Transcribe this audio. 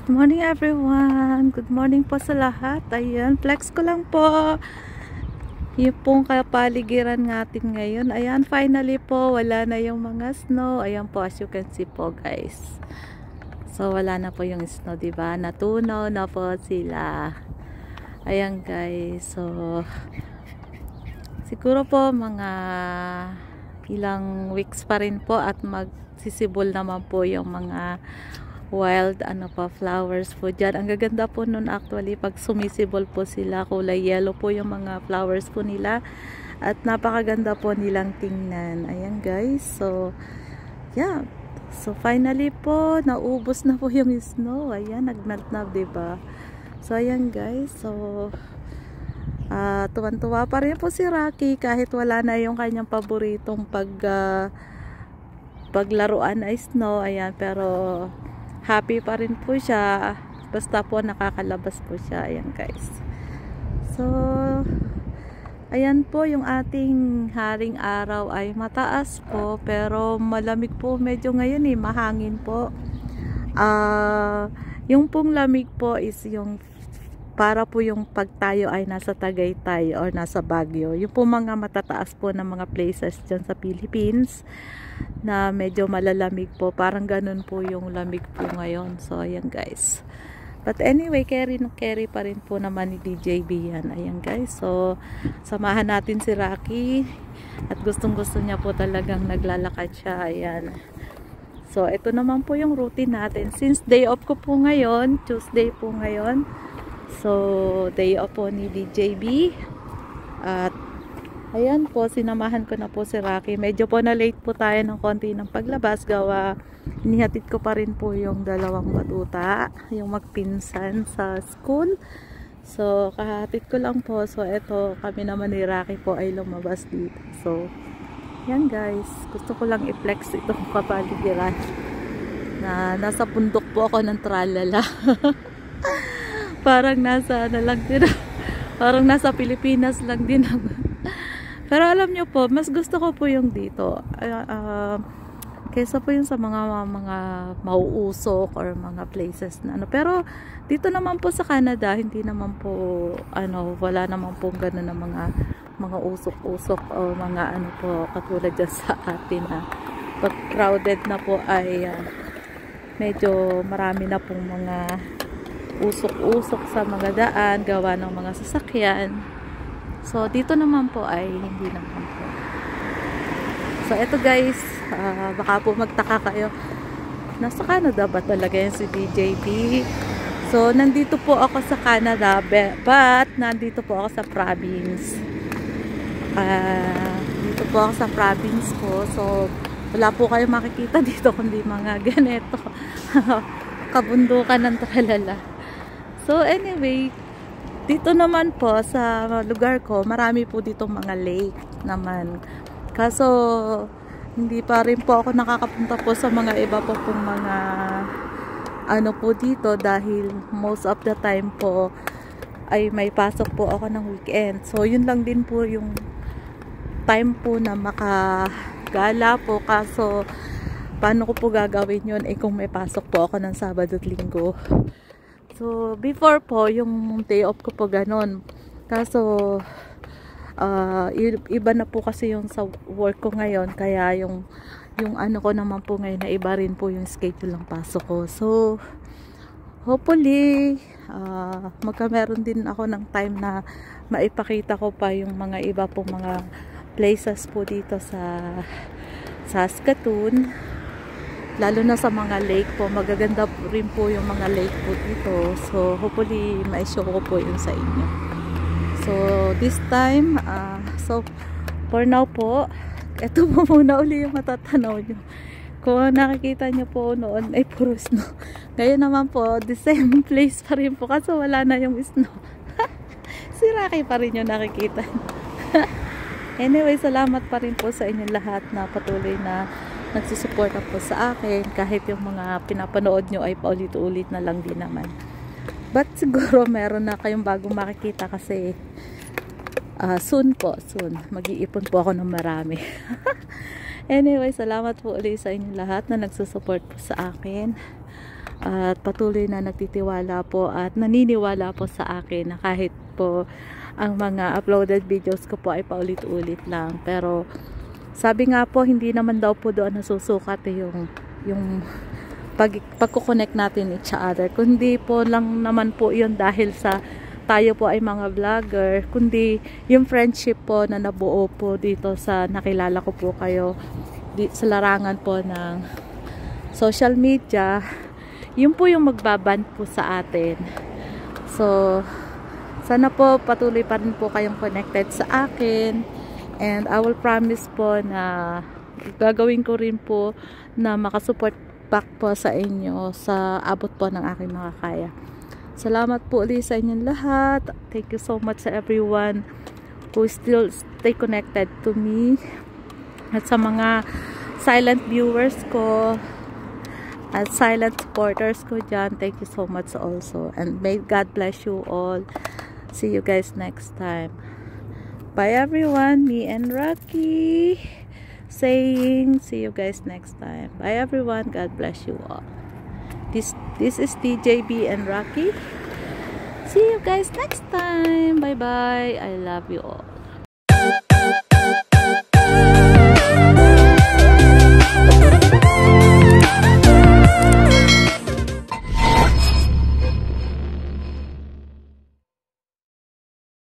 Good morning everyone. Good morning po sa lahat. Ayan, flex ko lang po. Yung pong kapaligiran natin ngayon. Ayan, finally po, wala na yung mga snow. Ayan po, as you can see po guys. So, wala na po yung snow, diba? Natunaw na po sila. Ayan guys. So, siguro po mga ilang weeks pa rin po at magsisibol naman po yung mga wild flowers po dyan. Ang gaganda po nun actually pag sumisibol po sila, kulay yellow po yung mga flowers po nila at napakaganda po nilang tingnan. Ayan guys, so yeah, so finally po naubos na po yung snow. Ayan, nagmelt na, diba? So ayan guys, so tuwan-tuwa pa rin po si Rocky kahit wala na yung kanyang paboritong paglaruan na snow. Ayan, pero happy pa rin po siya basta po nakakalabas po siya. Ayan guys, so ayan po yung ating haring araw ay mataas po pero malamig po medyo ngayon mahangin po. Yung pong lamig po is yung para po yung pag tayo ay nasa Tagaytay or nasa Baguio, yung po mga matataas po ng mga places dyan sa Philippines na medyo malalamig po, parang ganun po yung lamig po ngayon. So ayan guys, but anyway, carry pa rin po naman ni DJB yan. Ayan guys, so samahan natin si Rocky at gustong gusto niya po talagang naglalakad siya. Ayan, so ito naman po yung routine natin since day off ko po ngayon, Tuesday po ngayon. So day off po ni DJB at ayan po, sinamahan ko na po si Rocky. Medyo po na late po tayo ng konti ng paglabas gawa inihatid ko pa rin po yung dalawang batuta, yung magpinsan sa school. So kahatid ko lang po. So eto, kami naman ni Rocky po ay lumabas dito. So yan guys, gusto ko lang i-flex itong kapaligiran na nasa bundok po ako ng Tralala. Parang nasa lang din, parang nasa Pilipinas lang din ako. Pero alam nyo po, mas gusto ko po yung dito kaysa po yung sa mga mauusok or mga places na pero dito naman po sa Canada hindi naman po wala naman po gano'n na mga usok-usok o mga po katulad dyan sa atin na pag crowded na po ay medyo marami na pong mga usok-usok sa mga daan gawa ng mga sasakyan. So dito naman po ay hindi naman po. So eto guys, baka po magtaka kayo, nasa Canada ba talaga yan si DJB? So nandito po ako sa Canada but nandito po ako sa province. Dito po ako sa province po. So wala po kayo makikita dito kundi mga ganito kabundukan ng Tralala. So anyway, dito naman po sa lugar ko, marami po dito mga lake naman. Kaso hindi pa rin po ako nakakapunta po sa mga iba po pong mga po dito dahil most of the time po ay may pasok po ako ng weekend. So yun lang din po yung time po na makagala po. Kaso paano ko po gagawin yun kung may pasok po ako ng Sabado at Linggo. So, before po, yung day off ko po ganon. Kaso, iba na po kasi yung sa work ko ngayon. Kaya yung ko naman po ngayon na iba rin po yung schedule ng pasok ko. So, hopefully, magkameron din ako ng time na maipakita ko pa yung mga iba po mga places po dito sa Saskatoon. Lalo na sa mga lake po, magaganda po rin po yung mga lake po dito. So, hopefully, ma-show ko po yun sa inyo. So, this time, so, for now po, ito po muna uli yung matatanaw nyo. Kung nakikita nyo po noon ay puro snow. Ngayon naman po, the same place pa rin po kasi wala na yung snow. Si Rocky pa rin yung nakikita. Anyway, salamat pa rin po sa inyo lahat na patuloy na nagsusuporta po sa akin kahit yung mga pinapanood nyo ay paulit-ulit na lang din naman. But siguro meron na kayong bagong makikita kasi soon mag-iipon po ako ng marami. Anyway, salamat po ulit sa inyo lahat na nagsusupport po sa akin. at patuloy na nagtitiwala po at naniniwala po sa akin na kahit po ang mga uploaded videos ko po ay paulit-ulit lang. Pero sabi nga po, hindi naman daw po doon nasusukat yung pagkukonect natin each other. Kundi po lang naman po yun dahil sa tayo po ay mga vlogger, kundi yung friendship po na nabuo po dito sa nakilala ko po kayo sa larangan po ng social media, yun po yung magbaband po sa atin. So sana po patuloy pa rin po kayong connected sa akin, and I will promise po na gagawin ko rin po na makasupport back po sa inyo sa abot po ng aking makakaya. Salamat po ulit sa inyong lahat. Thank you so much sa everyone who still stay connected to me. At sa mga silent viewers ko at silent supporters ko dyan, thank you so much also. And may God bless you all. See you guys next time. Bye everyone. Me and Rocky saying see you guys next time. Bye everyone. God bless you all. This is TJB and Rocky. See you guys next time. Bye bye. I love you all.